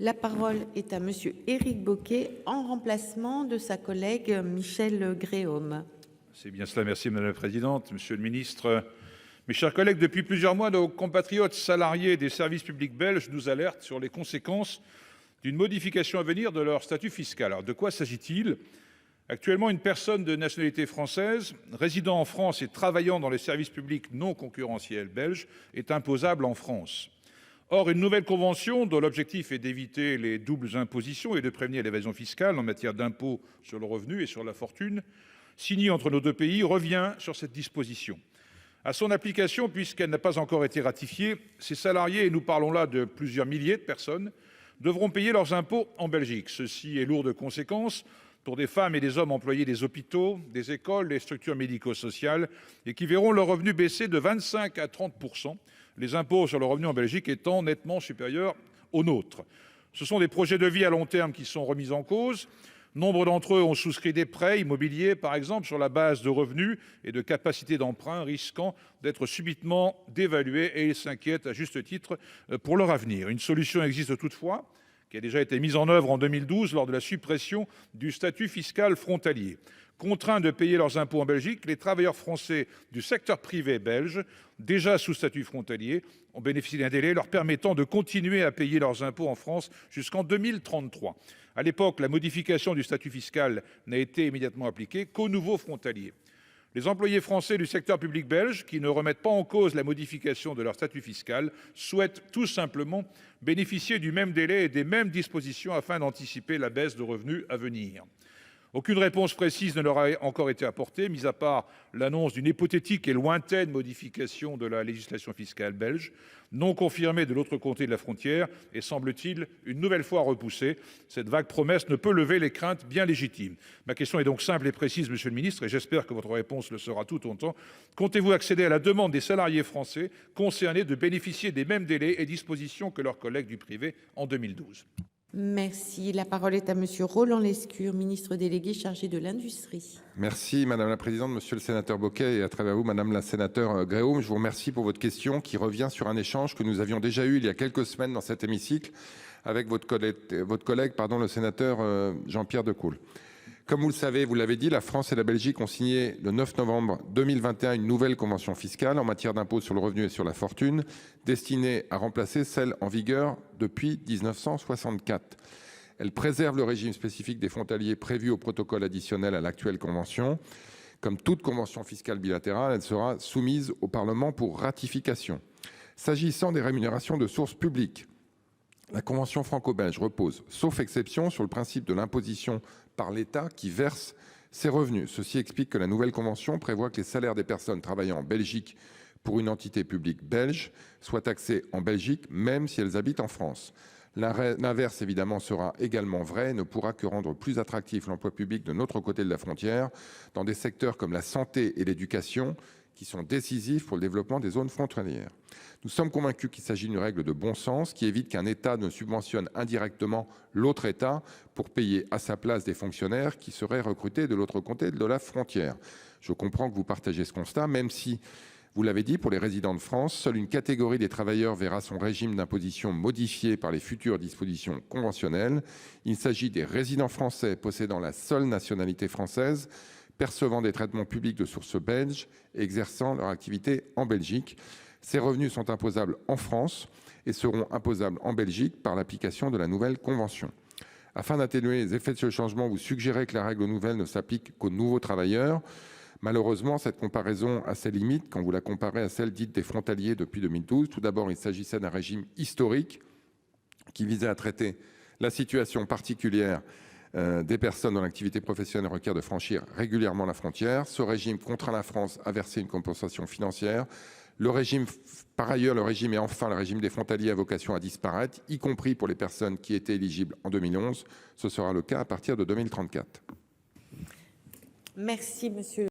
La parole est à monsieur Éric Bocquet en remplacement de sa collègue Michèle Gréaume. C'est bien cela, merci madame la présidente, monsieur le ministre. Mes chers collègues, depuis plusieurs mois, nos compatriotes salariés des services publics belges nous alertent sur les conséquences d'une modification à venir de leur statut fiscal. Alors de quoi s'agit-il? Actuellement, une personne de nationalité française, résidant en France et travaillant dans les services publics non concurrentiels belges, est imposable en France. Or, une nouvelle convention, dont l'objectif est d'éviter les doubles impositions et de prévenir l'évasion fiscale en matière d'impôts sur le revenu et sur la fortune, signée entre nos deux pays, revient sur cette disposition. À son application, puisqu'elle n'a pas encore été ratifiée, ces salariés, et nous parlons là de plusieurs milliers de personnes, devront payer leurs impôts en Belgique. Ceci est lourd de conséquences pour des femmes et des hommes employés des hôpitaux, des écoles, des structures médico-sociales, et qui verront leurs revenus baisser de 25 à 30%, les impôts sur le revenu en Belgique étant nettement supérieurs aux nôtres. Ce sont des projets de vie à long terme qui sont remis en cause. Nombre d'entre eux ont souscrit des prêts immobiliers, par exemple, sur la base de revenus et de capacités d'emprunt, risquant d'être subitement dévalués, et ils s'inquiètent à juste titre pour leur avenir. Une solution existe toutefois, qui a déjà été mise en œuvre en 2012 lors de la suppression du statut fiscal frontalier. Contraints de payer leurs impôts en Belgique, les travailleurs français du secteur privé belge, déjà sous statut frontalier, ont bénéficié d'un délai leur permettant de continuer à payer leurs impôts en France jusqu'en 2033. À l'époque, la modification du statut fiscal n'a été immédiatement appliquée qu'aux nouveaux frontaliers. Les employés français du secteur public belge, qui ne remettent pas en cause la modification de leur statut fiscal, souhaitent tout simplement bénéficier du même délai et des mêmes dispositions afin d'anticiper la baisse de revenus à venir. Aucune réponse précise ne leur a encore été apportée, mis à part l'annonce d'une hypothétique et lointaine modification de la législation fiscale belge, non confirmée de l'autre côté de la frontière et semble-t-il une nouvelle fois repoussée. Cette vague promesse ne peut lever les craintes bien légitimes. Ma question est donc simple et précise, monsieur le ministre, et j'espère que votre réponse le sera tout autant. Comptez-vous accéder à la demande des salariés français concernés de bénéficier des mêmes délais et dispositions que leurs collègues du privé en 2012 ? Merci. La parole est à monsieur Roland Lescure, ministre délégué chargé de l'Industrie. Merci madame la présidente, monsieur le sénateur Bocquet, et à travers vous madame la sénateur Gréaume. Je vous remercie pour votre question qui revient sur un échange que nous avions déjà eu il y a quelques semaines dans cet hémicycle avec votre collègue, le sénateur Jean-Pierre Decool. Comme vous le savez, vous l'avez dit, la France et la Belgique ont signé le 9 novembre 2021 une nouvelle convention fiscale en matière d'impôt sur le revenu et sur la fortune, destinée à remplacer celle en vigueur depuis 1964. Elle préserve le régime spécifique des frontaliers prévu au protocole additionnel à l'actuelle convention. Comme toute convention fiscale bilatérale, elle sera soumise au Parlement pour ratification. S'agissant des rémunérations de sources publiques, la convention franco-belge repose, sauf exception, sur le principe de l'imposition par l'État qui verse ses revenus. Ceci explique que la nouvelle convention prévoit que les salaires des personnes travaillant en Belgique pour une entité publique belge soient taxés en Belgique, même si elles habitent en France. L'inverse, évidemment, sera également vrai et ne pourra que rendre plus attractif l'emploi public de notre côté de la frontière, dans des secteurs comme la santé et l'éducation, qui sont décisifs pour le développement des zones frontalières. Nous sommes convaincus qu'il s'agit d'une règle de bon sens qui évite qu'un État ne subventionne indirectement l'autre État pour payer à sa place des fonctionnaires qui seraient recrutés de l'autre côté de la frontière. Je comprends que vous partagez ce constat, même si, vous l'avez dit, pour les résidents de France, seule une catégorie des travailleurs verra son régime d'imposition modifié par les futures dispositions conventionnelles. Il s'agit des résidents français possédant la seule nationalité française, percevant des traitements publics de source belge et exerçant leur activité en Belgique. Ces revenus sont imposables en France et seront imposables en Belgique par l'application de la nouvelle convention. Afin d'atténuer les effets de ce changement, vous suggérez que la règle nouvelle ne s'applique qu'aux nouveaux travailleurs. Malheureusement, cette comparaison a ses limites quand vous la comparez à celle dite des frontaliers depuis 2012. Tout d'abord, il s'agissait d'un régime historique qui visait à traiter la situation particulière des personnes dont l'activité professionnelle requiert de franchir régulièrement la frontière. Ce régime contraint la France à verser une compensation financière. Par ailleurs, le régime des frontaliers a vocation à disparaître, y compris pour les personnes qui étaient éligibles en 2011. Ce sera le cas à partir de 2034. Merci, monsieur.